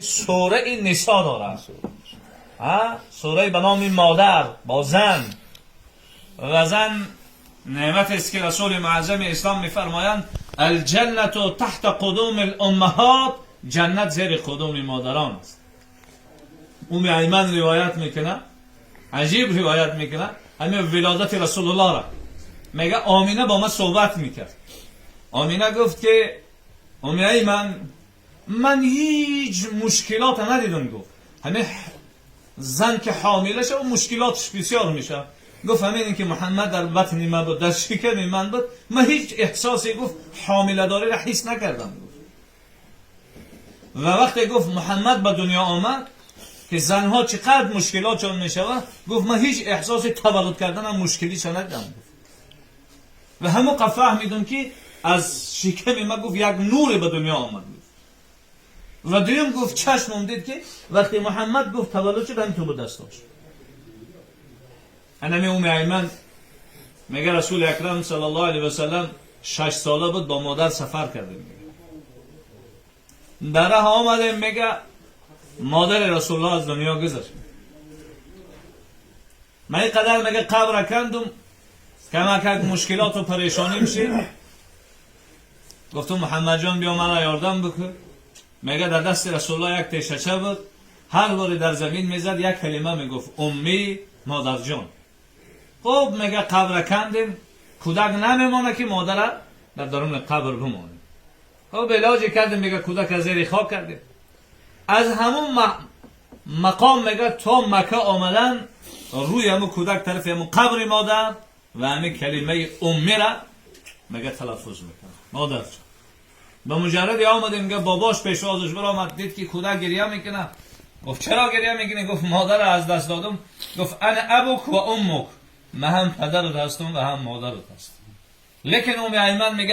سوره نسا دارد. سوره به نام مادر با زن و زن نعمت است که رسول معظم اسلام میفرمایند الجنت تحت قدوم الامهات، جنت زیر قدوم مادران است. ایمن روایت میکنه، عجیب روایت میکنه، همین ولادت رسول الله را میگه آمینه با من صحبت میکرد. آمینه گفت که ایمن من هیچ مشکلات ندیدم. گفت همه زن که حامله شه و مشکلاتش بسیار میشه. گفت همین که محمد در بطن من بود، در شکم من بود، من هیچ احساسی گفت حامله داری را حس نکردم. و وقتی گفت محمد به دنیا آمد که زنها چقدر مشکلاتشون میشوه، گفت من هیچ احساس تولد کردن هم مشکلی ندیدم. و همون فهمیدم که از شکم من گفت یک نور به دنیا آمد. و دویم گفت چشمم دید که وقتی محمد گفت تولد شد همین تو به دست داشت. انمی ایمن میگه رسول اکرم صلی الله علیه و سلم 6 ساله بود با مادر سفر کردیم. در راه آمدیم میگه مادر رسول الله از دنیا گذشت. من اینقدر میگه قبر کندم که مشکلات و پریشانی میشه. گفتم محمد جان بیا من یاردم بکن. میگه در دست رسول الله یک تیشچه بود، هر بار در زمین میزد یک کلمه میگفت امی مادر جان. خب میگه قبر کندیم، کودک نمیمونه که مادر در درون قبر بمونه. خب علاج کردیم، میگه کودک از زیر خاک کردیم. از همون مقام میگه تا مکه آمدن روی همون کودک طرف همون قبر مادر و همین کلمه امی را میگه تلفظ میکنه مادر جان. به مجرد آمده میگه باباش پیش ازش برآمد، دید که کودک گریه میکنه. گفت چرا گریه میکنی؟ گفت مادر از دست دادم. گفت انا ابوک و امک، من هم پدرت هستم و هم مادرت هستم. لیکن ایمن میگه